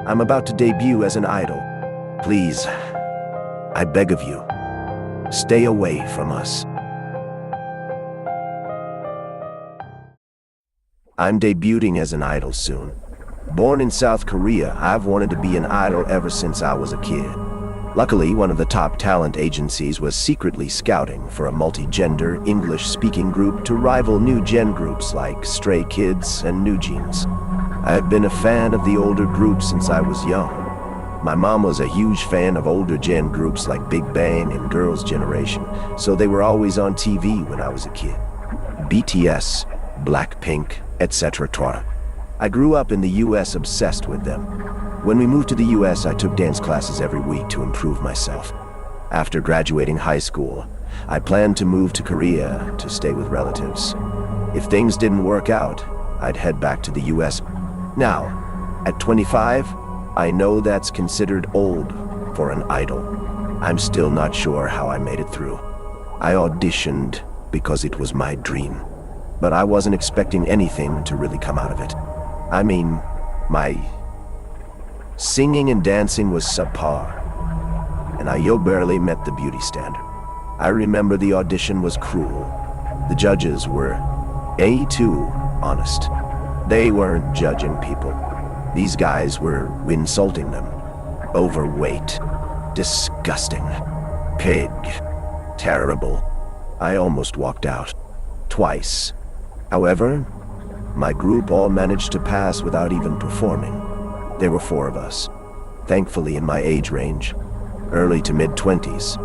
I'm about to debut as an idol. Please, I beg of you, stay away from us. I'm debuting as an idol soon. Born in South Korea, I've wanted to be an idol ever since I was a kid. Luckily, one of the top talent agencies was secretly scouting for a multi-gender, English-speaking group to rival new-gen groups like Stray Kids and New Jeans. I've been a fan of the older groups since I was young. My mom was a huge fan of older gen groups like Big Bang and Girls' Generation, so they were always on TV when I was a kid. BTS, Blackpink, etc. I grew up in the US obsessed with them. When we moved to the US, I took dance classes every week to improve myself. After graduating high school, I planned to move to Korea to stay with relatives. If things didn't work out, I'd head back to the US. Now, at 25, I know that's considered old for an idol. I'm still not sure how I made it through. I auditioned because it was my dream, but I wasn't expecting anything to really come out of it. I mean, my singing and dancing was subpar, and I barely met the beauty standard. I remember the audition was cruel. The judges were too honest. They weren't judging people. These guys were insulting them. Overweight, disgusting, pig, terrible. I almost walked out. Twice. However, my group all managed to pass without even performing. There were 4 of us, thankfully in my age range, early to mid-20s.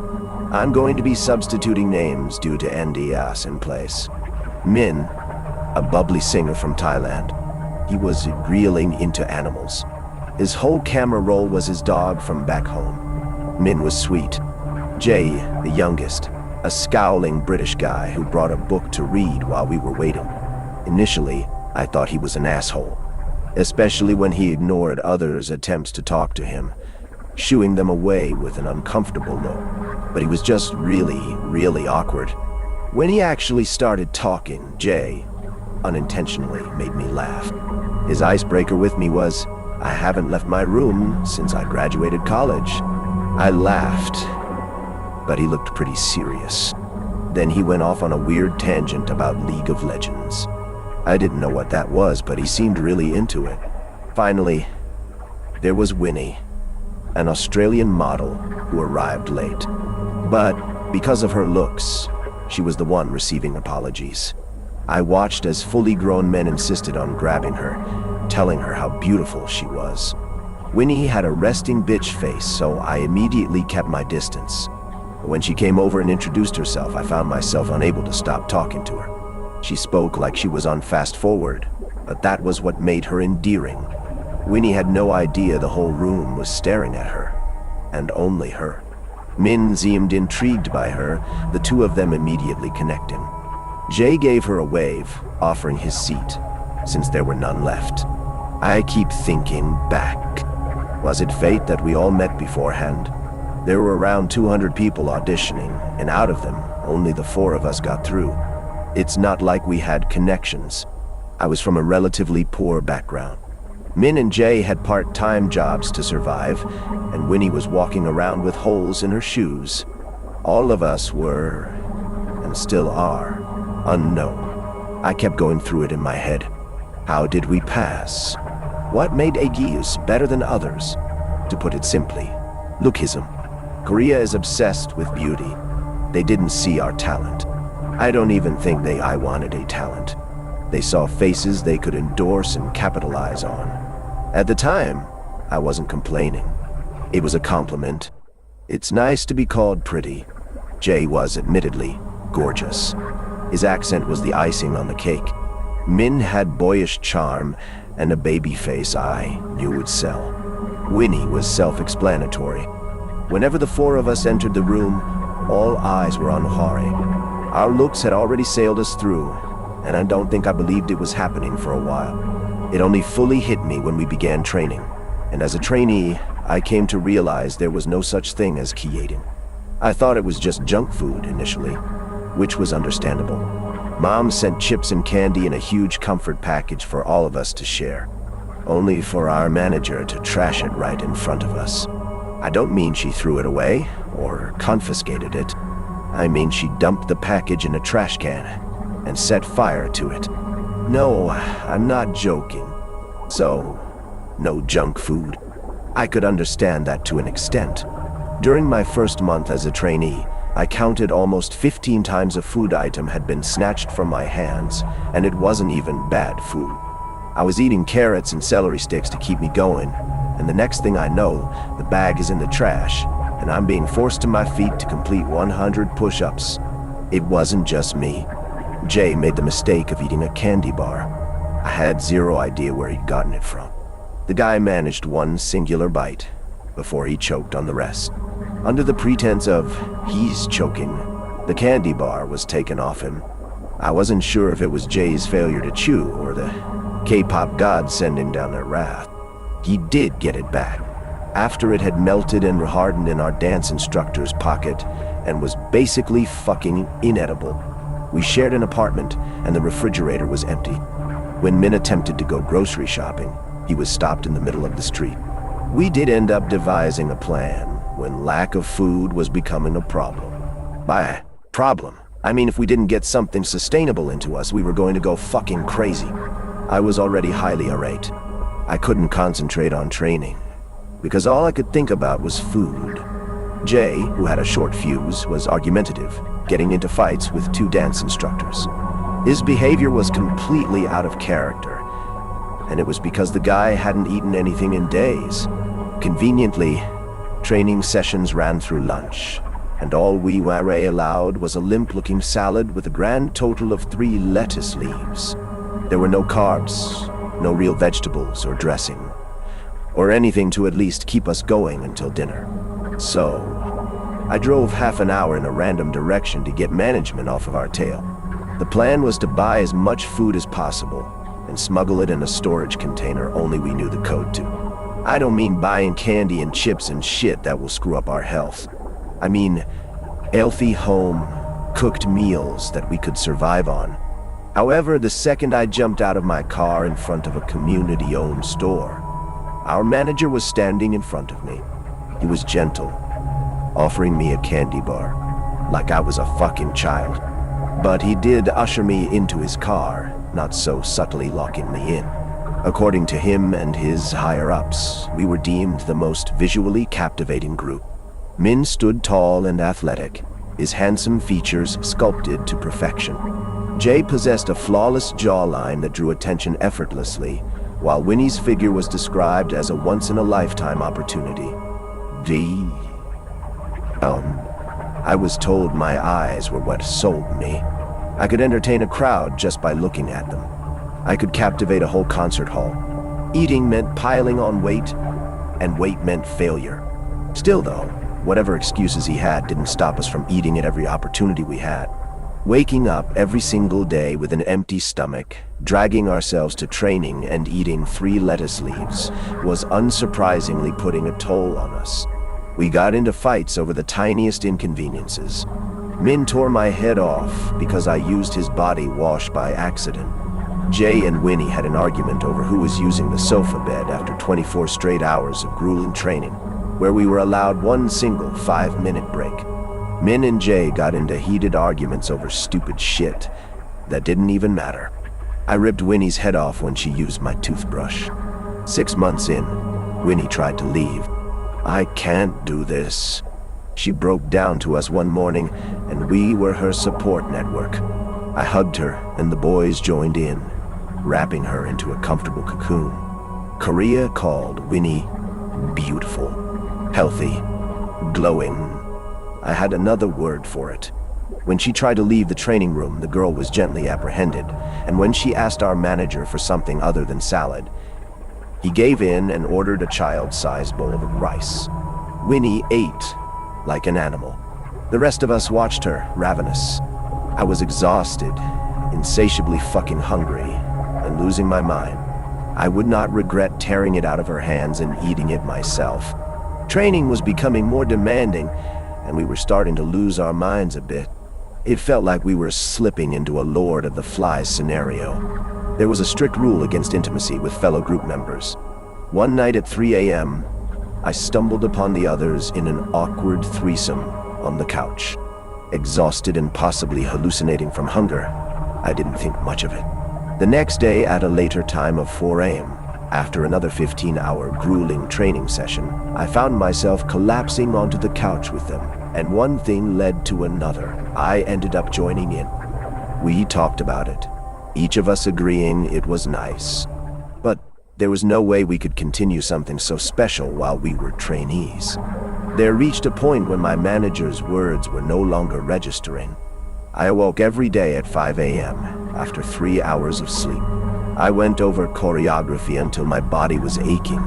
I'm going to be substituting names due to NDAs in place. Min, a bubbly singer from Thailand. He was reeling into animals. His whole camera roll was his dog from back home. Min was sweet. Jay, the youngest, a scowling British guy who brought a book to read while we were waiting. Initially, I thought he was an asshole, especially when he ignored others' attempts to talk to him, shooing them away with an uncomfortable look. But he was just really awkward. When he actually started talking, Jay unintentionally made me laugh. His icebreaker with me was, "I haven't left my room since I graduated college." I laughed, but he looked pretty serious. Then he went off on a weird tangent about League of Legends. I didn't know what that was, but he seemed really into it. Finally, there was Winnie, an Australian model who arrived late. But because of her looks, she was the one receiving apologies. I watched as fully grown men insisted on grabbing her, telling her how beautiful she was. Winnie had a resting bitch face, so I immediately kept my distance. When she came over and introduced herself, I found myself unable to stop talking to her. She spoke like she was on fast forward, but that was what made her endearing. Winnie had no idea the whole room was staring at her, and only her. Min seemed intrigued by her, the two of them immediately connecting. Jay gave her a wave, offering his seat, since there were none left. I keep thinking back. Was it fate that we all met beforehand? There were around 200 people auditioning, and out of them, only the 4 of us got through. It's not like we had connections. I was from a relatively poor background. Min and Jay had part-time jobs to survive, and Winnie was walking around with holes in her shoes. All of us were, and still are, unknown. I kept going through it in my head. How did we pass? What made Aegeus better than others? To put it simply, lookism. Korea is obsessed with beauty. They didn't see our talent. I don't even think I wanted a talent. They saw faces they could endorse and capitalize on. At the time, I wasn't complaining. It was a compliment. It's nice to be called pretty. Jay was admittedly gorgeous. His accent was the icing on the cake. Min had boyish charm and a baby face I knew would sell. Winnie was self-explanatory. Whenever the 4 of us entered the room, all eyes were on Hori. Our looks had already sailed us through, and I don't think I believed it was happening for a while. It only fully hit me when we began training, and as a trainee, I came to realize there was no such thing as key eating. I thought it was just junk food initially, which was understandable. Mom sent chips and candy in a huge comfort package for all of us to share. only for our manager to trash it right in front of us. I don't mean she threw it away or confiscated it. I mean she dumped the package in a trash can and set fire to it. No, I'm not joking. So, no junk food. I could understand that to an extent. During my first month as a trainee, I counted almost 15 times a food item had been snatched from my hands, and it wasn't even bad food. I was eating carrots and celery sticks to keep me going, and the next thing I know, the bag is in the trash, and I'm being forced to my feet to complete 100 push-ups. It wasn't just me. Jay made the mistake of eating a candy bar. I had zero idea where he'd gotten it from. The guy managed one singular bite before he choked on the rest. Under the pretense of he's choking, the candy bar was taken off him. I wasn't sure if it was Jay's failure to chew or the K-pop gods sending down their wrath. He did get it back, after it had melted and hardened in our dance instructor's pocket and was basically fucking inedible. We shared an apartment and the refrigerator was empty. When Min attempted to go grocery shopping, he was stopped in the middle of the street. We did end up devising a plan when lack of food was becoming a problem. By problem, I mean if we didn't get something sustainable into us, we were going to go fucking crazy. I was already highly irate. I couldn't concentrate on training, because all I could think about was food. Jay, who had a short fuse, was argumentative, getting into fights with 2 dance instructors. His behavior was completely out of character, and it was because the guy hadn't eaten anything in days. Conveniently, training sessions ran through lunch, and all we were allowed was a limp-looking salad with a grand total of 3 lettuce leaves. There were no carbs, no real vegetables or dressing, or anything to at least keep us going until dinner. So, I drove half an hour in a random direction to get management off of our tail. The plan was to buy as much food as possible and smuggle it in a storage container only we knew the code to. I don't mean buying candy and chips and shit that will screw up our health. I mean healthy home, cooked meals that we could survive on. However, the second I jumped out of my car in front of a community-owned store, our manager was standing in front of me. He was gentle, offering me a candy bar, like I was a fucking child. But he did usher me into his car, not so subtly locking me in. According to him and his higher-ups, we were deemed the most visually captivating group. Min stood tall and athletic, his handsome features sculpted to perfection. Jay possessed a flawless jawline that drew attention effortlessly, while Winnie's figure was described as a once-in-a-lifetime opportunity. I was told my eyes were what sold me. I could entertain a crowd just by looking at them. I could captivate a whole concert hall. Eating meant piling on weight, and weight meant failure. Still though, whatever excuses he had didn't stop us from eating at every opportunity we had. Waking up every single day with an empty stomach, dragging ourselves to training and eating 3 lettuce leaves was unsurprisingly putting a toll on us. We got into fights over the tiniest inconveniences. Min tore my head off because I used his body wash by accident. Jay and Winnie had an argument over who was using the sofa bed after 24 straight hours of grueling training, where we were allowed one single 5-minute break. Min and Jay got into heated arguments over stupid shit that didn't even matter. I ripped Winnie's head off when she used my toothbrush. 6 months in, Winnie tried to leave. I can't do this. She broke down to us one morning, and we were her support network. I hugged her, and the boys joined in, wrapping her into a comfortable cocoon. Korea called Winnie beautiful, healthy, glowing. I had another word for it. When she tried to leave the training room, the girl was gently apprehended, and when she asked our manager for something other than salad, he gave in and ordered a child-sized bowl of rice. Winnie ate like an animal. The rest of us watched her, ravenous. I was exhausted, insatiably fucking hungry, and losing my mind. I would not regret tearing it out of her hands and eating it myself. Training was becoming more demanding, and we were starting to lose our minds a bit. It felt like we were slipping into a Lord of the Flies scenario. There was a strict rule against intimacy with fellow group members. One night at 3 a.m., I stumbled upon the others in an awkward threesome on the couch. Exhausted and possibly hallucinating from hunger, I didn't think much of it. The next day, at a later time of 4 a.m., after another 15-hour grueling training session, I found myself collapsing onto the couch with them, and one thing led to another. I ended up joining in. We talked about it, each of us agreeing it was nice. But there was no way we could continue something so special while we were trainees. There reached a point when my manager's words were no longer registering. I awoke every day at 5 a.m. after 3 hours of sleep. I went over choreography until my body was aching.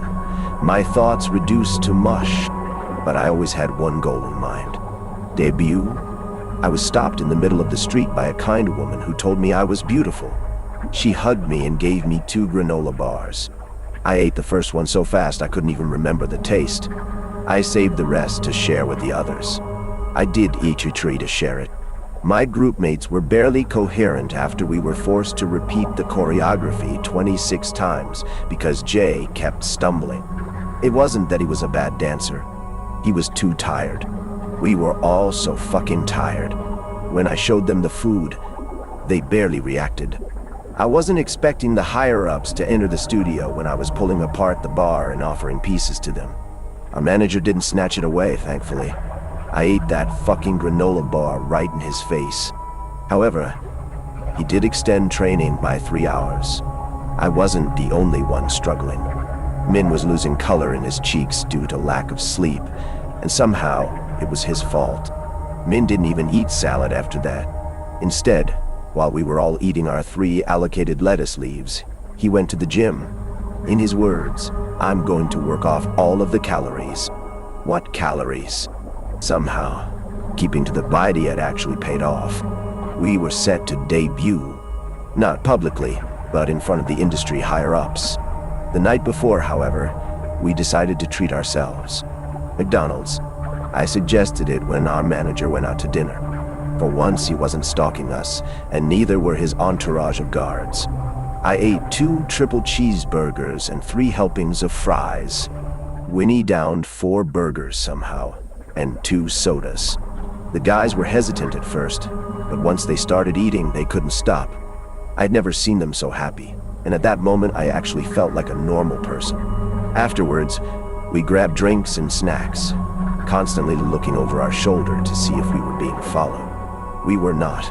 My thoughts reduced to mush, but I always had one goal in mind. Debut? I was stopped in the middle of the street by a kind woman who told me I was beautiful. She hugged me and gave me 2 granola bars. I ate the first one so fast I couldn't even remember the taste. I saved the rest to share with the others. I did each a tree to share it. My group mates were barely coherent after we were forced to repeat the choreography 26 times because Jay kept stumbling. It wasn't that he was a bad dancer. He was too tired. We were all so fucking tired. When I showed them the food, they barely reacted. I wasn't expecting the higher-ups to enter the studio when I was pulling apart the bar and offering pieces to them. Our manager didn't snatch it away, thankfully. I ate that fucking granola bar right in his face. However, he did extend training by 3 hours. I wasn't the only one struggling. Min was losing color in his cheeks due to lack of sleep, and somehow it was his fault. Min didn't even eat salad after that. Instead, while we were all eating our 3 allocated lettuce leaves, he went to the gym. In his words, "I'm going to work off all of the calories." What calories? Somehow, keeping to the body had actually paid off. We were set to debut. Not publicly, but in front of the industry higher-ups. The night before, however, we decided to treat ourselves. McDonald's. I suggested it when our manager went out to dinner. For once, he wasn't stalking us, and neither were his entourage of guards. I ate 2 triple cheeseburgers and 3 helpings of fries. Winnie downed 4 burgers somehow, and 2 sodas. The guys were hesitant at first, but once they started eating, they couldn't stop. I'd never seen them so happy, and at that moment I actually felt like a normal person. Afterwards, we grabbed drinks and snacks, constantly looking over our shoulder to see if we were being followed. We were not.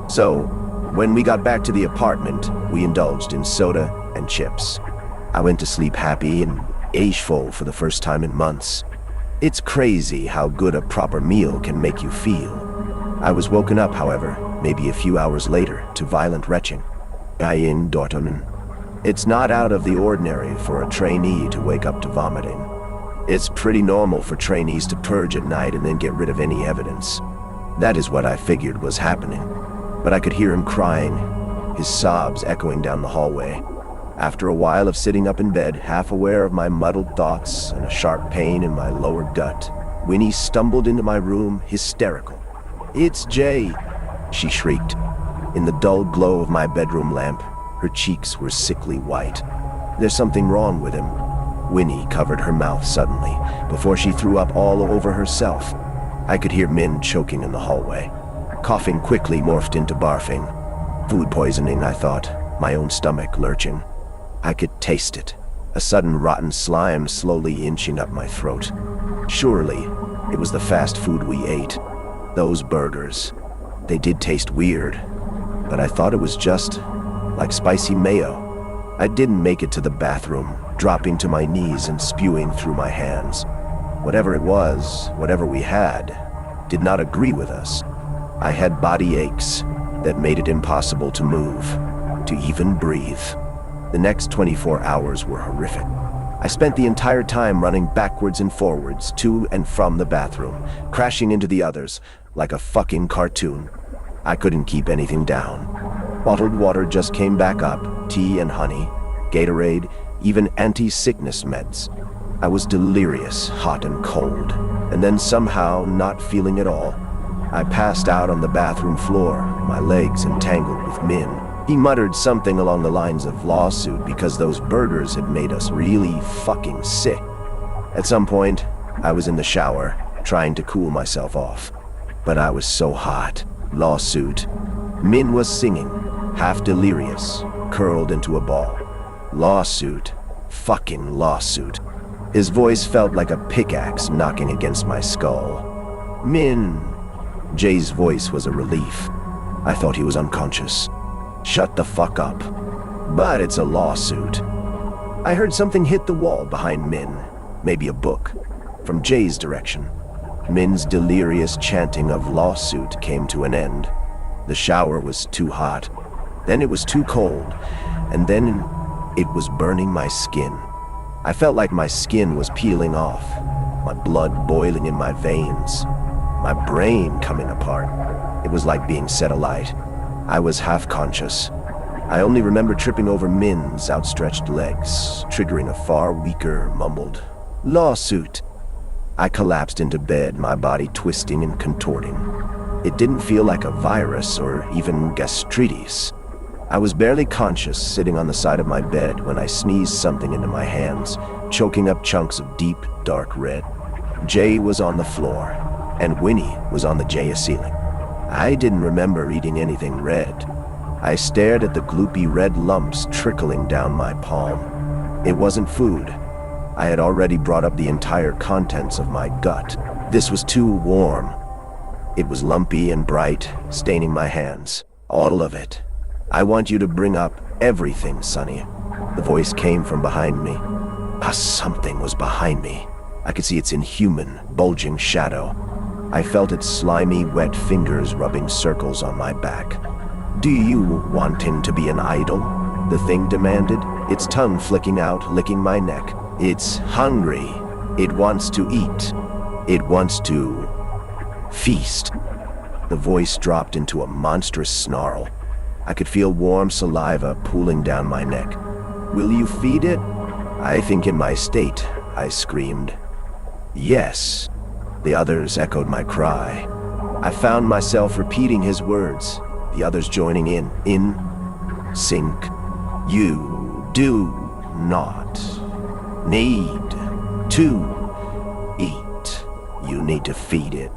So, when we got back to the apartment, we indulged in soda and chips. I went to sleep happy and age-full for the first time in months. It's crazy how good a proper meal can make you feel. I was woken up, however, maybe a few hours later, to violent retching. Dying Dortmund. It's not out of the ordinary for a trainee to wake up to vomiting. It's pretty normal for trainees to purge at night and then get rid of any evidence. That is what I figured was happening. But I could hear him crying, his sobs echoing down the hallway. After a while of sitting up in bed, half aware of my muddled thoughts and a sharp pain in my lower gut, Winnie stumbled into my room, hysterical. "It's Jay," she shrieked. In the dull glow of my bedroom lamp, her cheeks were sickly white. "There's something wrong with him." Winnie covered her mouth suddenly, before she threw up all over herself. I could hear Min choking in the hallway. Coughing quickly morphed into barfing. Food poisoning, I thought, my own stomach lurching. I could taste it, a sudden rotten slime slowly inching up my throat. Surely, it was the fast food we ate. Those burgers. They did taste weird, but I thought it was just like spicy mayo. I didn't make it to the bathroom, dropping to my knees and spewing through my hands. Whatever it was, whatever we had, did not agree with us. I had body aches that made it impossible to move, to even breathe. The next 24 hours were horrific. I spent the entire time running backwards and forwards to and from the bathroom, crashing into the others like a fucking cartoon. I couldn't keep anything down. Bottled water just came back up, tea and honey, Gatorade, even anti-sickness meds. I was delirious, hot and cold, and then somehow not feeling it all. I passed out on the bathroom floor, my legs entangled with Min. He muttered something along the lines of lawsuit because those burgers had made us really fucking sick. At some point, I was in the shower, trying to cool myself off. But I was so hot. Lawsuit. Min was singing, half delirious, curled into a ball. Lawsuit. Fucking lawsuit. His voice felt like a pickaxe knocking against my skull. Min. Jay's voice was a relief. I thought he was unconscious. Shut the fuck up. But it's a lawsuit. I heard something hit the wall behind Min. Maybe a book. From Jay's direction. Min's delirious chanting of lawsuit came to an end. The shower was too hot. Then it was too cold. And then it was burning my skin. I felt like my skin was peeling off. My blood boiling in my veins. My brain coming apart. It was like being set alight. I was half conscious. I only remember tripping over Min's outstretched legs, triggering a far weaker, mumbled, "Lawsuit." I collapsed into bed, my body twisting and contorting. It didn't feel like a virus or even gastritis. I was barely conscious, sitting on the side of my bed when I sneezed something into my hands, choking up chunks of deep, dark red. Jay was on the floor, and Winnie was on the Jaya ceiling. I didn't remember eating anything red. I stared at the gloopy red lumps trickling down my palm. It wasn't food. I had already brought up the entire contents of my gut. This was too warm. It was lumpy and bright, staining my hands. All of it. I want you to bring up everything, Sonny. The voice came from behind me. Something was behind me. I could see its inhuman, bulging shadow. I felt its slimy, wet fingers rubbing circles on my back. "Do you want him to be an idol?" the thing demanded, its tongue flicking out, licking my neck. "It's hungry. It wants to eat. It wants to feast." The voice dropped into a monstrous snarl. I could feel warm saliva pooling down my neck. "Will you feed it?" "I think in my state," I screamed. "Yes." The others echoed my cry. I found myself repeating his words, the others joining in sync. "You do not need to eat. You need to feed it.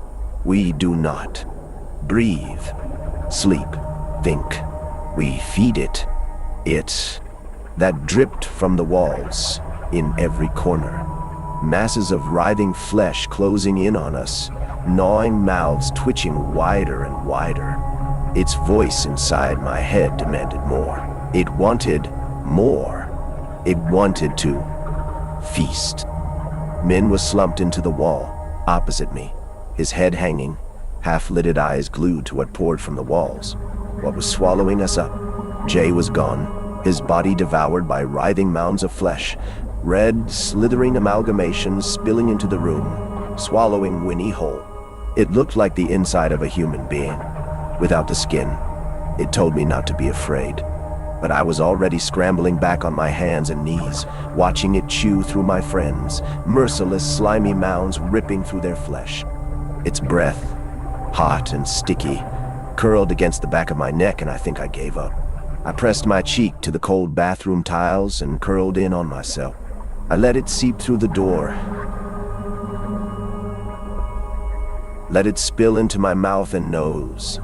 We do not breathe, sleep, think. We feed it. It." That dripped from the walls, in every corner. Masses of writhing flesh closing in on us, gnawing mouths twitching wider and wider. Its voice inside my head demanded more. It wanted more. It wanted to feast. Min was slumped into the wall, opposite me, his head hanging, half-lidded eyes glued to what poured from the walls. What was swallowing us up? Jay was gone, his body devoured by writhing mounds of flesh, red, slithering amalgamations spilling into the room, swallowing Winnie whole. It looked like the inside of a human being, without the skin. It told me not to be afraid. But I was already scrambling back on my hands and knees, watching it chew through my friends, merciless, slimy mounds ripping through their flesh. Its breath, hot and sticky, curled against the back of my neck, and I think I gave up. I pressed my cheek to the cold bathroom tiles and curled in on myself. I let it seep through the door. Let it spill into my mouth and nose,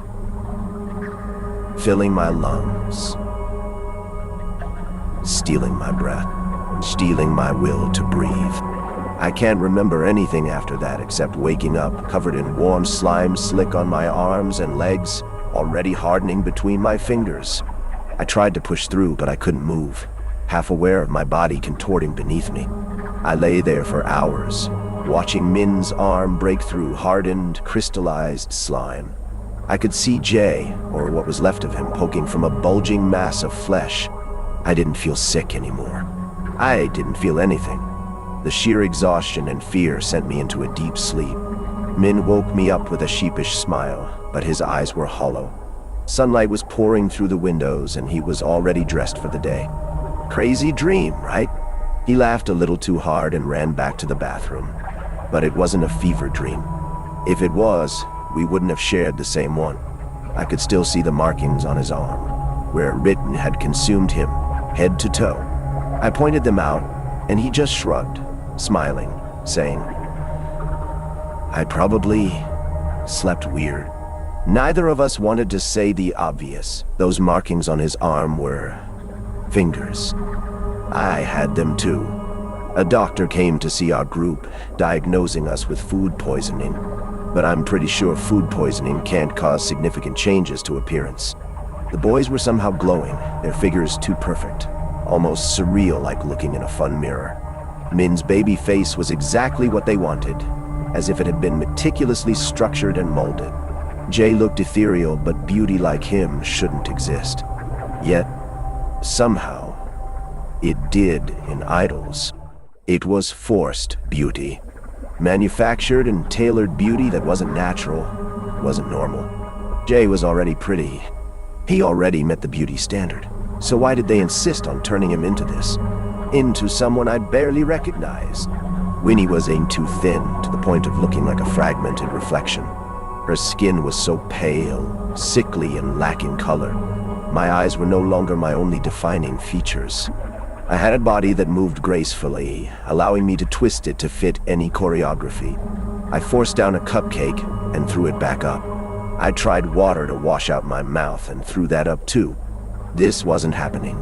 filling my lungs, stealing my breath, stealing my will to breathe. I can't remember anything after that except waking up, covered in warm slime slick on my arms and legs, already hardening between my fingers. I tried to push through, but I couldn't move, half aware of my body contorting beneath me. I lay there for hours, watching Min's arm break through hardened, crystallized slime. I could see Jay, or what was left of him, poking from a bulging mass of flesh. I didn't feel sick anymore. I didn't feel anything. The sheer exhaustion and fear sent me into a deep sleep. Min woke me up with a sheepish smile, but his eyes were hollow. Sunlight was pouring through the windows, and he was already dressed for the day. Crazy dream, right? He laughed a little too hard and ran back to the bathroom. But it wasn't a fever dream. If it was, we wouldn't have shared the same one. I could still see the markings on his arm. where written had consumed him, head to toe. I pointed them out, and he just shrugged, smiling, saying, "I probably slept weird." Neither of us wanted to say the obvious. Those markings on his arm were fingers. I had them too. A doctor came to see our group, diagnosing us with food poisoning. But I'm pretty sure food poisoning can't cause significant changes to appearance. The boys were somehow glowing, their figures too perfect, almost surreal like looking in a fun mirror. Min's baby face was exactly what they wanted, as if it had been meticulously structured and molded. Jay looked ethereal, but beauty like him shouldn't exist. Yet, somehow, it did in idols. It was forced beauty. Manufactured and tailored beauty that wasn't natural, wasn't normal. Jay was already pretty. He already met the beauty standard. So why did they insist on turning him into this? Into someone I barely recognized. Winnie was aimed too thin, to the point of looking like a fragmented reflection. Her skin was so pale, sickly, and lacking color. My eyes were no longer my only defining features. I had a body that moved gracefully, allowing me to twist it to fit any choreography. I forced down a cupcake and threw it back up. I tried water to wash out my mouth and threw that up too. This wasn't happening.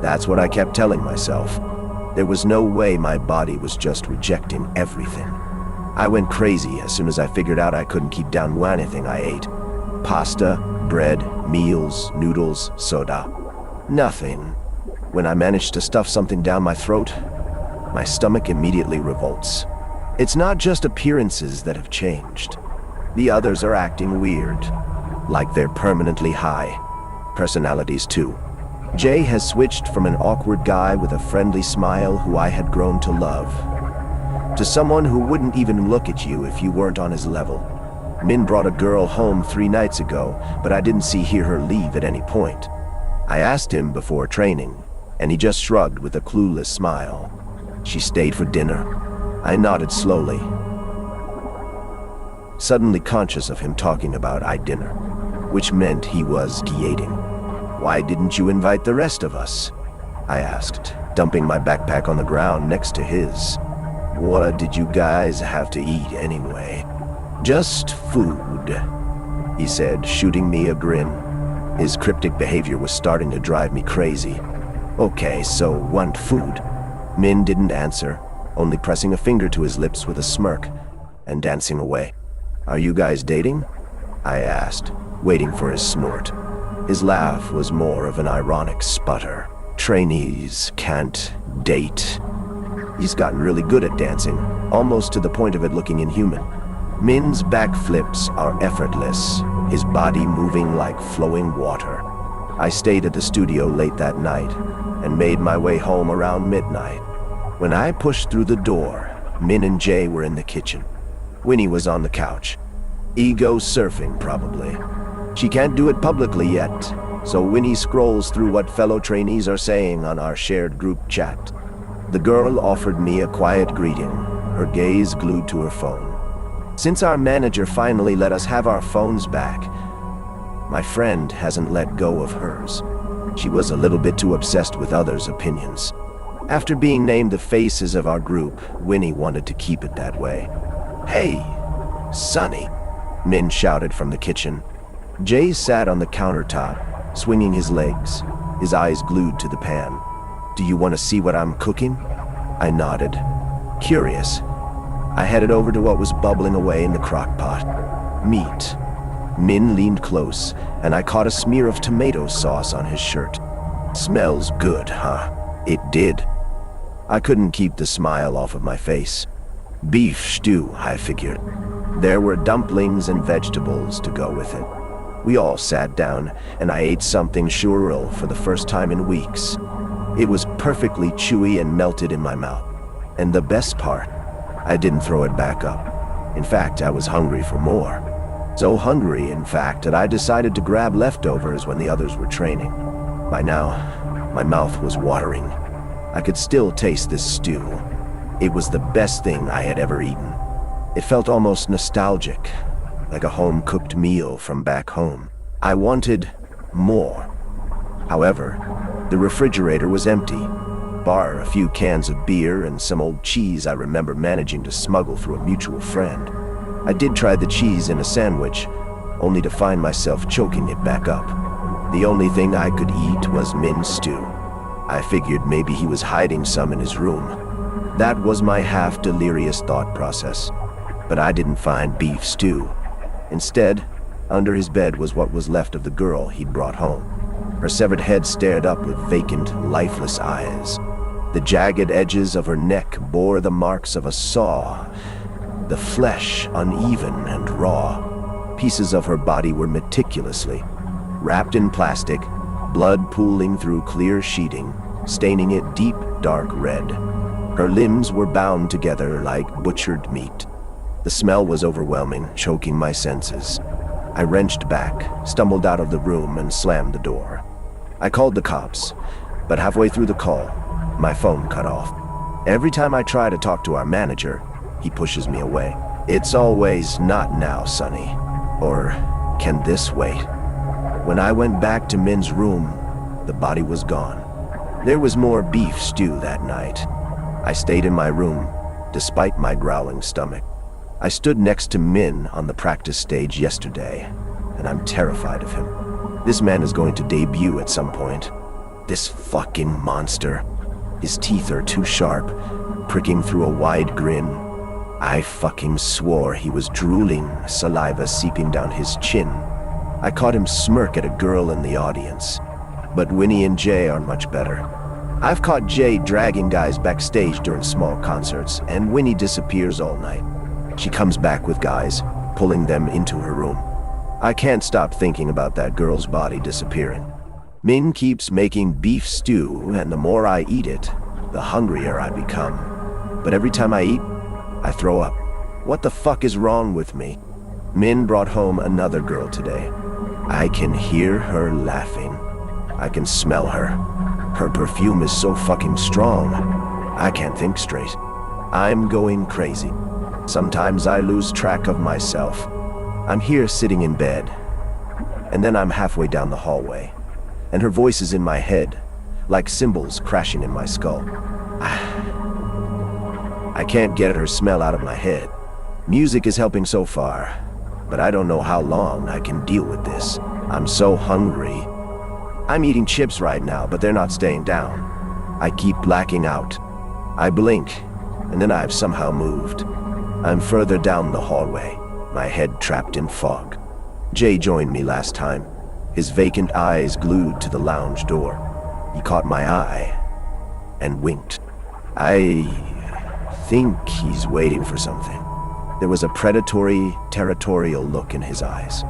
That's what I kept telling myself. There was no way my body was just rejecting everything. I went crazy as soon as I figured out I couldn't keep down anything I ate. Pasta, bread, meals, noodles, soda. Nothing. When I manage to stuff something down my throat, my stomach immediately revolts. It's not just appearances that have changed. The others are acting weird, like they're permanently high. Personalities too. Jay has switched from an awkward guy with a friendly smile who I had grown to love, to someone who wouldn't even look at you if you weren't on his level. Min brought a girl home 3 nights ago, but I didn't hear her leave at any point. I asked him before training, and he just shrugged with a clueless smile. She stayed for dinner. I nodded slowly, suddenly conscious of him talking about dinner, which meant he was dieting. "Why didn't you invite the rest of us?" I asked, dumping my backpack on the ground next to his. "What did you guys have to eat anyway?" "Just food," he said, shooting me a grin. His cryptic behavior was starting to drive me crazy. "Okay, so want food?" Min didn't answer, only pressing a finger to his lips with a smirk and dancing away. "Are you guys dating?" I asked, waiting for his snort. His laugh was more of an ironic sputter. "Trainees can't date." He's gotten really good at dancing, almost to the point of it looking inhuman. Min's backflips are effortless, his body moving like flowing water. I stayed at the studio late that night and made my way home around midnight. When I pushed through the door, Min and Jay were in the kitchen. Winnie was on the couch. Ego surfing, probably. She can't do it publicly yet, so Winnie scrolls through what fellow trainees are saying on our shared group chat. The girl offered me a quiet greeting, her gaze glued to her phone. Since our manager finally let us have our phones back, my friend hasn't let go of hers. She was a little bit too obsessed with others' opinions. After being named the faces of our group, Winnie wanted to keep it that way. "Hey, Sonny," Min shouted from the kitchen. Jay sat on the countertop, swinging his legs, his eyes glued to the pan. "Do you want to see what I'm cooking?" I nodded, curious. I headed over to what was bubbling away in the crock pot. Meat. Min leaned close, and I caught a smear of tomato sauce on his shirt. "Smells good, huh?" It did. I couldn't keep the smile off of my face. Beef stew, I figured. There were dumplings and vegetables to go with it. We all sat down, and I ate something surreal for the first time in weeks. It was perfectly chewy and melted in my mouth. And the best part, I didn't throw it back up. In fact, I was hungry for more. So hungry, in fact, that I decided to grab leftovers when the others were training. By now, my mouth was watering. I could still taste this stew. It was the best thing I had ever eaten. It felt almost nostalgic, like a home-cooked meal from back home. I wanted more. However, the refrigerator was empty, bar a few cans of beer and some old cheese I remember managing to smuggle through a mutual friend. I did try the cheese in a sandwich, only to find myself choking it back up. The only thing I could eat was Min's stew. I figured maybe he was hiding some in his room. That was my half-delirious thought process. But I didn't find beef stew. Instead, under his bed was what was left of the girl he'd brought home. Her severed head stared up with vacant, lifeless eyes. The jagged edges of her neck bore the marks of a saw, the flesh uneven and raw. Pieces of her body were meticulously wrapped in plastic, blood pooling through clear sheeting, staining it deep, dark red. Her limbs were bound together like butchered meat. The smell was overwhelming, choking my senses. I wrenched back, stumbled out of the room, and slammed the door. I called the cops, but halfway through the call, my phone cut off. Every time I try to talk to our manager, he pushes me away. It's always, "Not now, Sonny," or "Can this wait?" When I went back to Min's room, the body was gone. There was more beef stew that night. I stayed in my room, despite my growling stomach. I stood next to Min on the practice stage yesterday, and I'm terrified of him. This man is going to debut at some point. This fucking monster. His teeth are too sharp, pricking through a wide grin. I fucking swore he was drooling, saliva seeping down his chin. I caught him smirk at a girl in the audience. But Winnie and Jay are much better. I've caught Jay dragging guys backstage during small concerts, and Winnie disappears all night. She comes back with guys, pulling them into her room. I can't stop thinking about that girl's body disappearing. Min keeps making beef stew, and the more I eat it, the hungrier I become. But every time I eat, I throw up. What the fuck is wrong with me? Min brought home another girl today. I can hear her laughing. I can smell her. Her perfume is so fucking strong, I can't think straight. I'm going crazy. Sometimes I lose track of myself. I'm here sitting in bed, and then I'm halfway down the hallway, and her voice is in my head, like cymbals crashing in my skull. I can't get her smell out of my head. Music is helping so far, but I don't know how long I can deal with this. I'm so hungry. I'm eating chips right now, but they're not staying down. I keep blacking out. I blink, and then I've somehow moved. I'm further down the hallway, my head trapped in fog. Jay joined me last time, his vacant eyes glued to the lounge door. He caught my eye and winked. I think he's waiting for something. There was a predatory, territorial look in his eyes.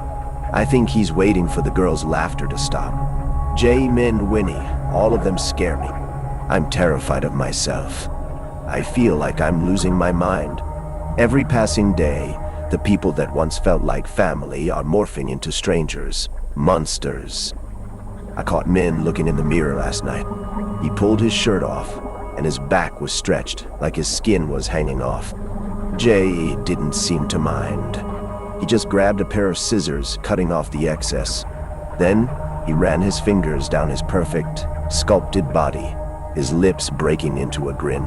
I think he's waiting for the girl's laughter to stop. Jay, Min, Winnie, all of them scare me. I'm terrified of myself. I feel like I'm losing my mind. Every passing day, the people that once felt like family are morphing into strangers, monsters. I caught Min looking in the mirror last night. He pulled his shirt off, and his back was stretched, like his skin was hanging off. Jay didn't seem to mind. He just grabbed a pair of scissors, cutting off the excess. Then, he ran his fingers down his perfect, sculpted body, his lips breaking into a grin.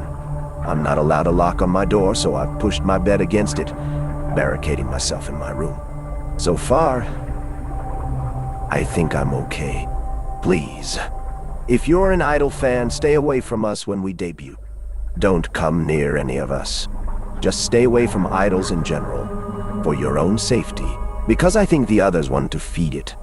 I'm not allowed a lock on my door, so I've pushed my bed against it, barricading myself in my room. So far, I think I'm okay. Please, if you're an Idol fan, stay away from us when we debut. Don't come near any of us. Just stay away from idols in general, for your own safety, because I think the others want to feed it.